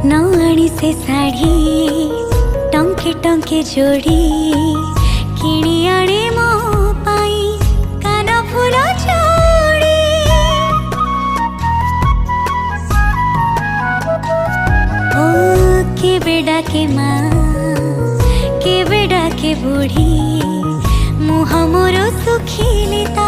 न आनी से साड़ी टंके टंके जोड़ी किणी आने मो पाई कान फूल जोड़ी। ओ केबे डाके माँ केबे डाके बुढ़ी मुँह मोर सुखिले ता